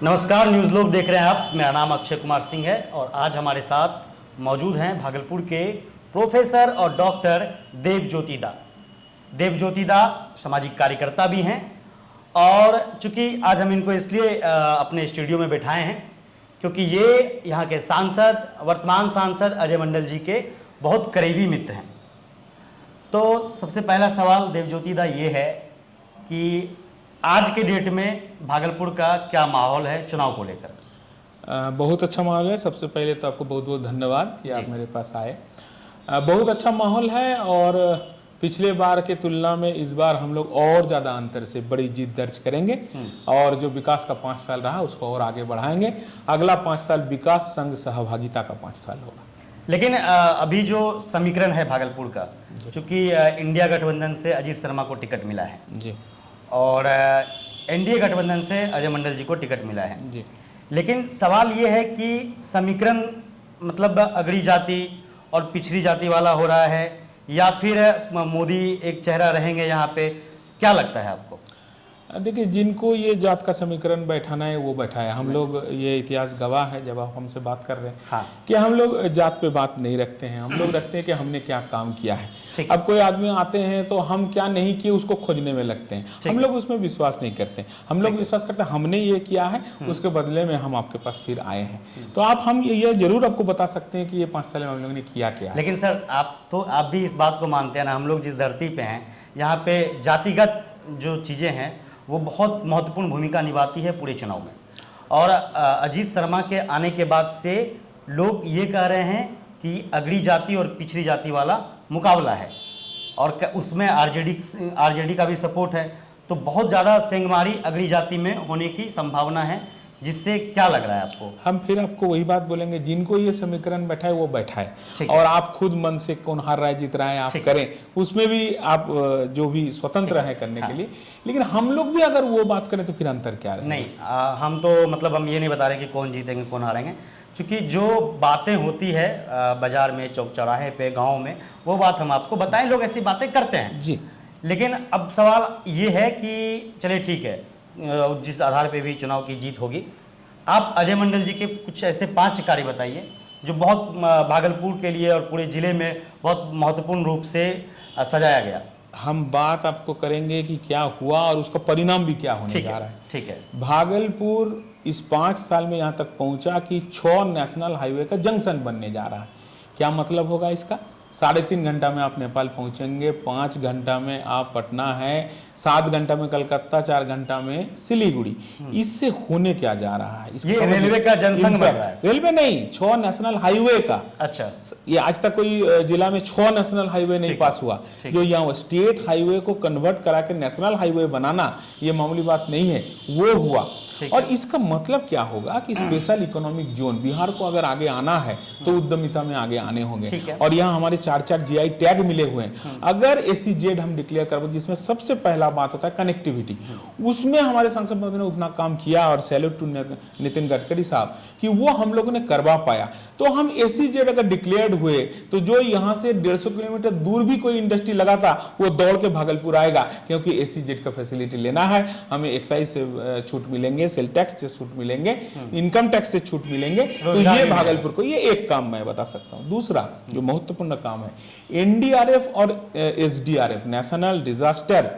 नमस्कार, न्यूज़ लोग देख रहे हैं आप। मेरा नाम अक्षय कुमार सिंह है और आज हमारे साथ मौजूद हैं भागलपुर के प्रोफेसर और डॉक्टर देवज्योति दा। देवज्योति दा सामाजिक कार्यकर्ता भी हैं और चूंकि आज हम इनको इसलिए अपने स्टूडियो में बैठाए हैं क्योंकि ये यहाँ के सांसद, वर्तमान सांसद अजय मंडल जी के बहुत करीबी मित्र हैं। तो सबसे पहला सवाल देवज्योति दा ये है कि आज के डेट में भागलपुर का क्या माहौल है चुनाव को लेकर? बहुत अच्छा माहौल है। सबसे पहले तो आपको बहुत बहुत धन्यवाद कि आप मेरे पास आए। बहुत अच्छा माहौल है और पिछले बार के तुलना में इस बार हम लोग और ज़्यादा अंतर से बड़ी जीत दर्ज करेंगे और जो विकास का 5 साल रहा उसको और आगे बढ़ाएंगे। अगला 5 साल विकास संघ सहभागिता का 5 साल होगा। लेकिन अभी जो समीकरण है भागलपुर का, चूंकि इंडिया गठबंधन से अजीत शर्मा को टिकट मिला है जी और एनडीए गठबंधन से अजय मंडल जी को टिकट मिला है जी, लेकिन सवाल ये है कि समीकरण मतलब अगड़ी जाति और पिछड़ी जाति वाला हो रहा है या फिर मोदी एक चेहरा रहेंगे यहाँ पे? क्या लगता है आपको? देखिए, जिनको ये जात का समीकरण बैठाना है वो बैठाया। हम लोग ये इतिहास गवाह है जब आप हमसे बात कर रहे हैं हाँ। कि हम लोग जात पे बात नहीं रखते हैं। हम लोग रखते हैं कि हमने क्या काम किया है। ठीक। अब कोई आदमी आते हैं तो हम क्या नहीं किए उसको खोजने में लगते हैं। हम लोग उसमें विश्वास नहीं करते। हम लोग विश्वास करते हैं हमने ये किया है, उसके बदले में हम आपके पास फिर आए हैं। तो हम ये जरूर आपको बता सकते हैं कि ये 5 साल में हम लोगों ने किया क्या है। लेकिन सर आप भी इस बात को मानते हैं ना, हम लोग जिस धरती पे हैं यहाँ पे जातिगत जो चीज़ें हैं वो बहुत महत्वपूर्ण भूमिका निभाती है पूरे चुनाव में। और अजीत शर्मा के आने के बाद से लोग ये कह रहे हैं कि अगड़ी जाति और पिछड़ी जाति वाला मुकाबला है और उसमें आरजेडी का भी सपोर्ट है। तो बहुत ज़्यादा सेंगमारी अगड़ी जाति में होने की संभावना है, जिससे क्या लग रहा है आपको? हम फिर आपको वही बात बोलेंगे, जिनको ये समीकरण बैठाए वो बैठाए ठीक और आप खुद मन से कौन हार रहा है जीत रहा है आप करें, उसमें भी आप जो भी स्वतंत्र हैं करने के लिए। लेकिन हम लोग भी अगर वो बात करें तो फिर अंतर क्या रहेगा? नहीं, हम तो मतलब हम ये नहीं बता रहे कि कौन जीतेंगे कौन हारेंगे, क्योंकि जो बातें होती है बाजार में, चौक चौराहे पे, गाँव में, वो बात हम आपको बताएं। लोग ऐसी बातें करते हैं जी। लेकिन अब सवाल ये है कि चलिए ठीक है, जिस आधार पे भी चुनाव की जीत होगी, आप अजय मंडल जी के कुछ ऐसे 5 कार्य बताइए जो बहुत भागलपुर के लिए और पूरे जिले में बहुत महत्वपूर्ण रूप से सजाया गया। हम बात आपको करेंगे कि क्या हुआ और उसका परिणाम भी क्या होने जा रहा है। ठीक है। भागलपुर इस 5 साल में यहाँ तक पहुंचा कि 6 नेशनल हाईवे का जंक्शन बनने जा रहा है। क्या मतलब होगा इसका? 3.5 घंटा में आप नेपाल पहुंचेंगे, 5 घंटा में आप पटना है, 7 घंटा में कलकत्ता, 4 घंटा में सिलीगुड़ी। इससे होने क्या जा रहा है? ये रेलवे का जनसंघ बन रहा है। रेलवे नहीं, 6 नेशनल हाईवे का। अच्छा। ये आज तक कोई जिला में 6 नेशनल हाईवे नहीं पास हुआ। जो यहाँ स्टेट हाईवे को कन्वर्ट करा के नेशनल हाईवे बनाना ये मामूली बात नहीं है, वो हुआ। और इसका मतलब क्या होगा कि स्पेशल इकोनॉमिक जोन बिहार को अगर आगे आना है तो उद्यमिता में आगे आने होंगे। और यहाँ हमारे 4 जीआई टैग मिले हुए हैं। अगर SEZ हम डिक्लेयर कर, जिसमें सबसे पहला बात होता है कनेक्टिविटी, उसमें हमारे सांसद महोदय ने उतना काम किया और सैल्यूट टू नितिन गडकरी साहब कि वो हम लोगों ने करवा पाया। तो हम SEZ अगर डिक्लेयर्ड हुए तो जो यहाँ से 150 किलोमीटर दूर भी कोई इंडस्ट्री लगा था वो दौड़ के भागलपुर आएगा, क्योंकि SEZ का फैसिलिटी लेना है। हमें एक्साइज से छूट मिलेंगे, सेल टैक्स से छूट मिलेंगे, इनकम टैक्स से छूट मिलेंगे। तो ये भागलपुर को, ये एक काम मैं बता सकता हूँ। दूसरा जो महत्वपूर्ण काम है, NDRF और SDRF, नेशनल डिजास्टर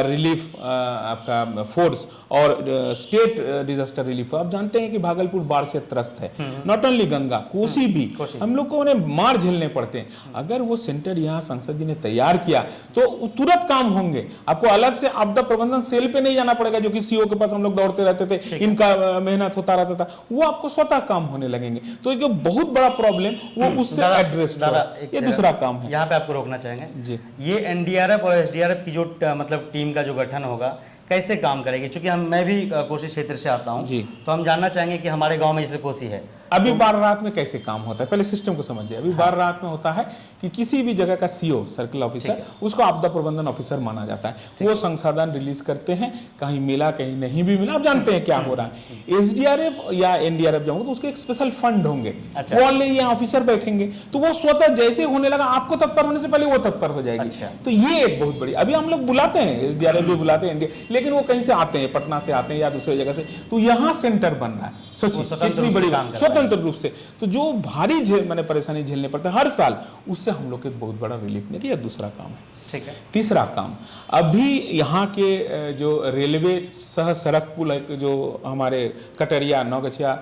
रिलीफ आपका फोर्स और स्टेट डिजास्टर रिलीफ। आप जानते हैं कि भागलपुर बाढ़ से त्रस्त है, नॉट ओनली गंगा, कोसी भी। हम लोग को उन्हें मार झेलने पड़ते हैं। अगर वो सेंटर यहाँ संसद जी ने तैयार किया तो तुरंत काम होंगे। आपको अलग से आपदा प्रबंधन सेल पे नहीं जाना पड़ेगा, जो कि CO के पास हम लोग दौड़ते रहते थे, इनका मेहनत होता रहता था। वो आपको स्वतः काम होने लगेंगे। तो जो बहुत बड़ा प्रॉब्लम वो उससे एड्रेस, ये दूसरा काम है। यहाँ पे आपको रोकना चाहेंगे जी। ये NDRF और SDRF की जो मतलब टीम का जो गठन होगा कैसे काम करेगी? क्योंकि मैं भी कोसी क्षेत्र से आता हूँ, तो हम जानना चाहेंगे कि हमारे गांव में जैसे कोसी है अभी बार रात में कैसे काम होता है, पहले सिस्टम को समझिए। अभी बार रात में होता है कि किसी भी जगह का सीओ, सर्कल ऑफिसर, उसको आपदा प्रबंधन ऑफिसर माना जाता है। वो संसाधन रिलीज करते हैं, कहीं मिला कहीं नहीं भी मिला, आप जानते हैं क्या हो रहा है। एसडीआरएफ या एनडीआरएफ जाऊंगा तो उसके एक स्पेशल फंड होंगे, वो ऑलरेडी यहाँ ऑफिसर बैठेंगे, तो वो स्वतः जैसे होने लगा आपको तत्पर होने से पहले वो तत्पर हो जाएगी। तो ये एक बहुत बड़ी, अभी हम लोग बुलाते हैं एसडीआरएफ भी बुलाते हैं, लेकिन वो कहीं से आते हैं, पटना से आते हैं या दूसरी जगह से, तो यहाँ सेंटर बन रहा है। सोचिए कितनी बड़ी बात, स्वतंत्र रूप से। तो जो भारी मैंने परेशानी झेलने पड़ते हैं हर साल, उससे हम लोग एक बहुत बड़ा रिलीफ नहीं किया। दूसरा काम है, ठीक है। तीसरा काम, अभी यहाँ के जो रेलवे सह सड़क पुल है, जो हमारे कटरिया, नौगछिया,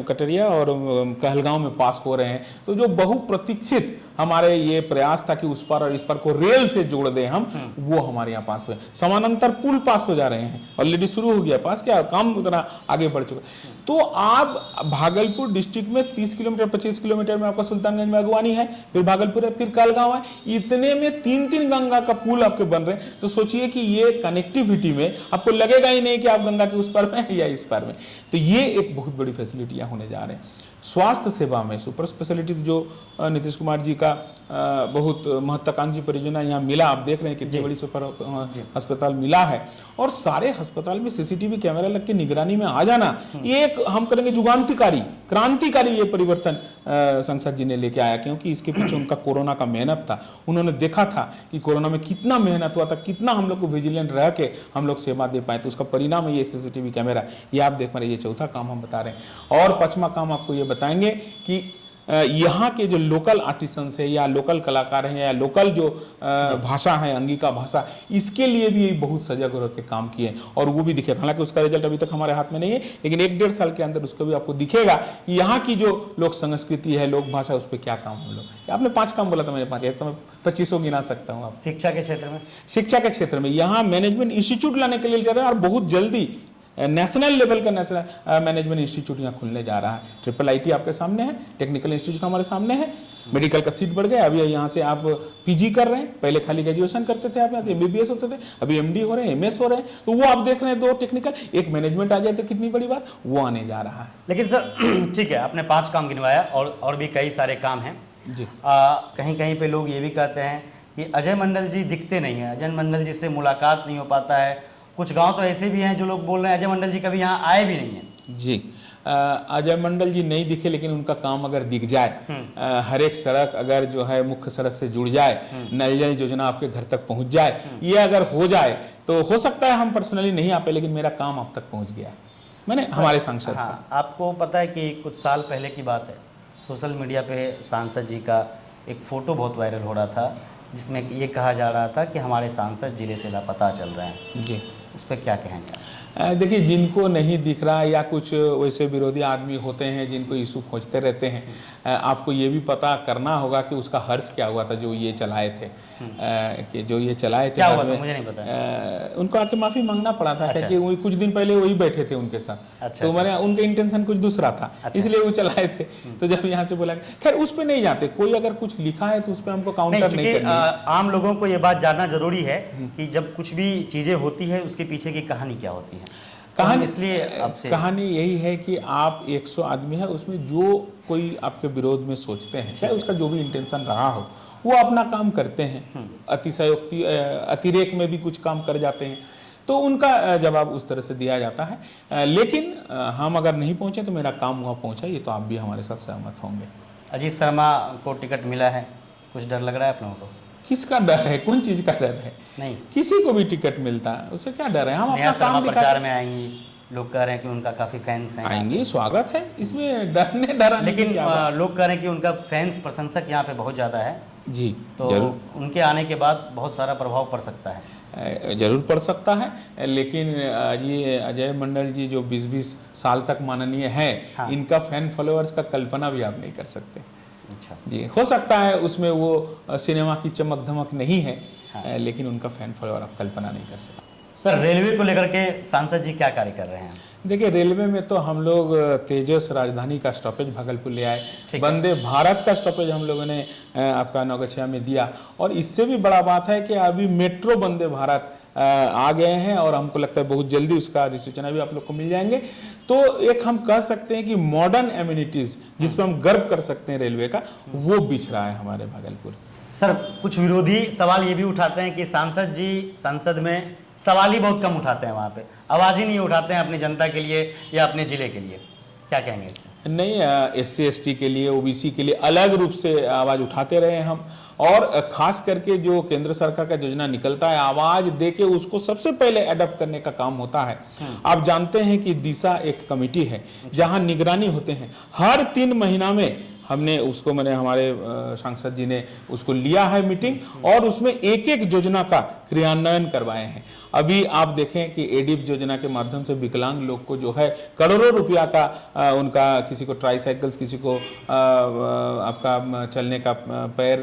कटरिया और कहलगांव में पास हो रहे हैं, तो जो बहुप्रतीक्षित हमारे ये प्रयास था कि उस पर और इस पर को रेल से जोड़ दें हम, वो हमारे यहाँ पास हुए। समानांतर पुल पास हो जा रहे हैं, ऑलरेडी शुरू हो गया पास, क्या काम उतना आगे बढ़ चुका। तो आप भागलपुर डिस्ट्रिक्ट में 30 किलोमीटर 25 किलोमीटर में आपका सुल्तानगंज में अगवानी है, फिर भागलपुर है, फिर कहलगांव है, इतने में 3 गंगा का पुल आपके बन रहे हैं। तो सोचिए कि ये कनेक्टिविटी में आपको लगेगा ही नहीं कि आप गंगा के उस पार में या इस पार में। तो ये एक बहुत बड़ी फैसिलिटियां होने जा रहे हैं। स्वास्थ्य सेवा में सुपर स्पेशलिटी जो नीतीश कुमार जी का बहुत महत्वाकांक्षी परियोजना यहाँ मिला, आप देख रहे हैं कितनी बड़ी सुपर अस्पताल मिला है, और सारे अस्पताल में सीसीटीवी कैमरा लग के निगरानी में आ जाना, ये एक हम करेंगे जुगांतिकारी, क्रांतिकारी ये परिवर्तन संसद जी ने लेके आया। क्योंकि इसके पीछे उनका कोरोना का मेहनत था, उन्होंने देखा था कि कोरोना में कितना मेहनत हुआ था, कितना हम लोग को विजिलेंट रह के हम लोग सेवा दे पाए, तो उसका परिणाम है ये सीसीटीवी कैमरा। ये आप देख पा रहे हैं, ये चौथा काम हम बता रहे हैं। और पांचवा काम आपको ये बताएंगे कि यहाँ के जो लोकल आर्टिसंस है या लोकल कलाकार हैं या लोकल जो भाषा है, अंगिका भाषा, इसके लिए भी बहुत सजग होकर के काम किए, और वो भी दिखेगा। हालांकि उसका रिजल्ट अभी तक हमारे हाथ में नहीं है, लेकिन 1-1.5 साल के अंदर उसको भी आपको दिखेगा कि यहाँ की जो लोक संस्कृति है, लोक भाषा, उस पर क्या काम हम लोग। आपने 5 काम बोला था, मैंने 5, तो मैं 25 गिना सकता हूँ। आप शिक्षा के क्षेत्र में, शिक्षा के क्षेत्र में यहाँ मैनेजमेंट इंस्टीट्यूट लाने के लिए जा रहे हैं, और बहुत जल्दी नेशनल लेवल का नेशनल मैनेजमेंट इंस्टीट्यूट यहाँ खुलने जा रहा है। IIIT आपके सामने है, टेक्निकल इंस्टीट्यूट हमारे सामने है, मेडिकल का सीट बढ़ गया, अभी यहाँ से आप पीजी कर रहे हैं, पहले खाली ग्रेजुएशन करते थे आप, यहाँ से MBBS होते थे, अभी MD हो रहे हैं, MS हो रहे हैं, तो वो आप देख रहे हैं 2 टेक्निकल, एक मैनेजमेंट आ जाए तो कितनी बड़ी बात, वो आने जा रहा है। लेकिन सर ठीक है, आपने 5 काम गिनवाया और भी कई सारे काम हैं जी। कहीं कहीं पे लोग ये भी कहते हैं कि अजय मंडल जी दिखते नहीं हैं, अजय मंडल जी से मुलाकात नहीं हो पाता है। कुछ गांव तो ऐसे भी हैं जो लोग बोल रहे हैं अजय मंडल जी कभी यहाँ आए भी नहीं हैं। जी, अजय मंडल जी नहीं दिखे, लेकिन उनका काम अगर दिख जाए, हर एक सड़क अगर जो है मुख्य सड़क से जुड़ जाए, नल जल योजना आपके घर तक पहुंच जाए, ये अगर हो जाए तो हो सकता है हम पर्सनली नहीं आ पाए, लेकिन मेरा काम अब तक पहुंच गया, मैंने हमारे सांसद। हाँ, आपको पता है कि कुछ साल पहले की बात है, सोशल मीडिया पे सांसद जी का एक फ़ोटो बहुत वायरल हो रहा था, जिसमें ये कहा जा रहा था कि हमारे सांसद जिले से लापता चल रहे हैं। जी, उस पर क्या कहेंगे? देखिए, जिनको नहीं दिख रहा या कुछ वैसे विरोधी आदमी होते हैं जिनको इशू खोजते रहते हैं, आपको ये भी पता करना होगा कि उसका हर्ष क्या हुआ था जो ये चलाए थे, कि जो ये चलाए थे, क्या हुआ था मुझे नहीं पता। उनको आके माफ़ी मांगना पड़ा था। अच्छा। क्योंकि कुछ दिन पहले वही बैठे थे उनके साथ। अच्छा, तो मैंने उनका इंटेंशन कुछ दूसरा था। अच्छा। इसलिए वो चलाए थे। तो जब यहाँ से बोला, खैर उस पर नहीं जाते, कोई अगर कुछ लिखा है तो उस पर हमको काउंटर नहीं करनी। आम लोगों को ये बात जानना जरूरी है कि जब कुछ भी चीज़ें होती है उसके पीछे की कहानी क्या होती है। कहानी इसलिए आपसे कहानी यही है कि आप 100 आदमी है, उसमें जो कोई आपके विरोध में सोचते हैं, चाहे उसका जो भी इंटेंशन रहा हो, वो अपना काम करते हैं, अतिशयोक्ति अतिरेक में भी कुछ काम कर जाते हैं, तो उनका जवाब उस तरह से दिया जाता है। लेकिन हम अगर नहीं पहुंचे तो मेरा काम वहाँ पहुंचा, ये तो आप भी हमारे साथ सहमत होंगे। अजीत शर्मा को टिकट मिला है, कुछ डर लग रहा है आप लोगों को? किसका डर है? कौन चीज का डर है? नहीं, किसी को भी टिकट मिलता है, उससे क्या डर है? हम अपना काम प्रचार में आएंगी, लोग कह रहे हैं कि उनका काफी फैंस हैं। आएंगे, स्वागत है, इसमें डरने लेकिन लोग कह रहे हैं कि उनका फैंस प्रशंसक यहाँ पे बहुत ज्यादा है। जी, तो जरूर उनके आने के बाद बहुत सारा प्रभाव पड़ सकता है। जरूर पड़ सकता है, लेकिन ये अजय मंडल जी जो 20-20 साल तक माननीय हैं, हाँ। इनका फैन फॉलोअर्स का कल्पना भी आप नहीं कर सकते। अच्छा जी, हो सकता है उसमें वो सिनेमा की चमक धमक नहीं है, हाँ। लेकिन उनका फैन फॉलोअर आप कल्पना नहीं कर सकते। सर, रेलवे को लेकर के सांसद जी क्या कार्य कर रहे हैं? देखिए, रेलवे में तो हम लोग तेजस राजधानी का स्टॉपेज भागलपुर ले आए, वंदे भारत का स्टॉपेज हम लोगों ने आपका नौगछिया में दिया, और इससे भी बड़ा बात है कि अभी मेट्रो वंदे भारत आ गए हैं, और हमको लगता है बहुत जल्दी उसका अधिसूचना भी आप लोग को मिल जाएंगे। तो एक हम कह सकते हैं कि मॉडर्न एमिनिटीज जिस पर हम गर्व कर सकते हैं रेलवे का, वो बिछ रहा है हमारे भागलपुर। सर, कुछ विरोधी सवाल ये भी उठाते हैं कि सांसद जी संसद में सवाल ही बहुत कम उठाते हैं, वहाँ पे आवाज़ ही नहीं उठाते हैं अपनी जनता के लिए या अपने ज़िले के लिए, क्या कहेंगे इसमें? नहीं, SC ST के लिए, OBC के लिए अलग रूप से आवाज़ उठाते रहे हम, और खास करके जो केंद्र सरकार का योजना निकलता है, आवाज़ दे के उसको सबसे पहले अडॉप्ट करने का काम होता है। आप जानते हैं कि दिशा एक कमेटी है जहां निगरानी होते हैं, हर 3 महीना में हमने उसको, मैंने हमारे सांसद जी ने उसको लिया है मीटिंग, और उसमें एक एक योजना का क्रियान्वयन करवाए हैं। अभी आप देखें कि एडिप योजना के माध्यम से विकलांग लोग को जो है करोड़ों रुपया का उनका, किसी को ट्राईसाइकिल्स, किसी को आपका चलने का पैर,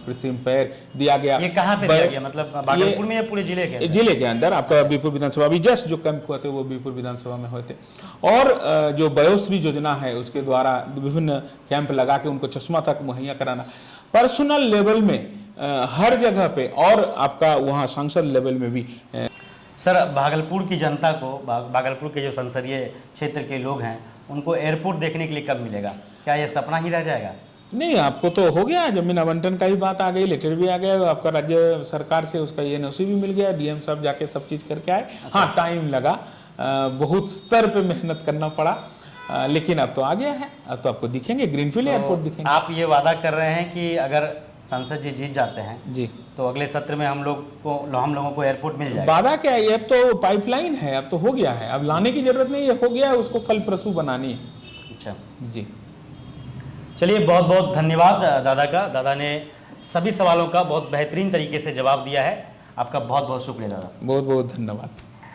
कृत्रिम पैर दिया गया। ये कहाँ पे दिया गया, मतलब भागलपुर में या पूरे जिले के अंदर? जिले के अंदर आपका बीरपुर विधानसभा, अभी जस्ट जो कैंप हुए थे वो बीरपुर विधानसभा में हुए थे। और जो वयोश्री योजना है उसके द्वारा विभिन्न कैंप लगा के उनको चश्मा तक मुहैया कराना, पर्सनल लेवल में हर जगह पे, और आपका वहाँ सांसद लेवल में भी। सर, भागलपुर की जनता को, भागलपुर के जो संसदीय क्षेत्र के लोग हैं, उनको एयरपोर्ट देखने के लिए कब मिलेगा? क्या ये सपना ही रह जाएगा? नहीं, आपको तो हो गया, जमीन आवंटन का ही बात आ गई, लेटर भी आ गया आपका राज्य सरकार से, उसका NOC भी मिल गया, DM साहब जाके सब चीज़ करके आए। हाँ, टाइम लगा, बहुत स्तर पे मेहनत करना पड़ा, लेकिन अब तो आ गया है, अब तो आपको दिखेंगे, ग्रीनफील्ड एयरपोर्ट दिखेंगे। आप ये वादा कर रहे हैं कि अगर सांसद जी जीत जाते हैं जी, तो अगले सत्र में हम लोगों को एयरपोर्ट मिल जाएगा? वादा क्या है, अब तो पाइपलाइन है, अब तो हो गया है, अब लाने की जरूरत नहीं है, हो गया है, उसको फलप्रसूं बनानी है। अच्छा जी, चलिए, बहुत बहुत धन्यवाद दादा का। दादा ने सभी सवालों का बहुत बेहतरीन तरीके से जवाब दिया है। आपका बहुत बहुत शुक्रिया दादा। बहुत बहुत धन्यवाद।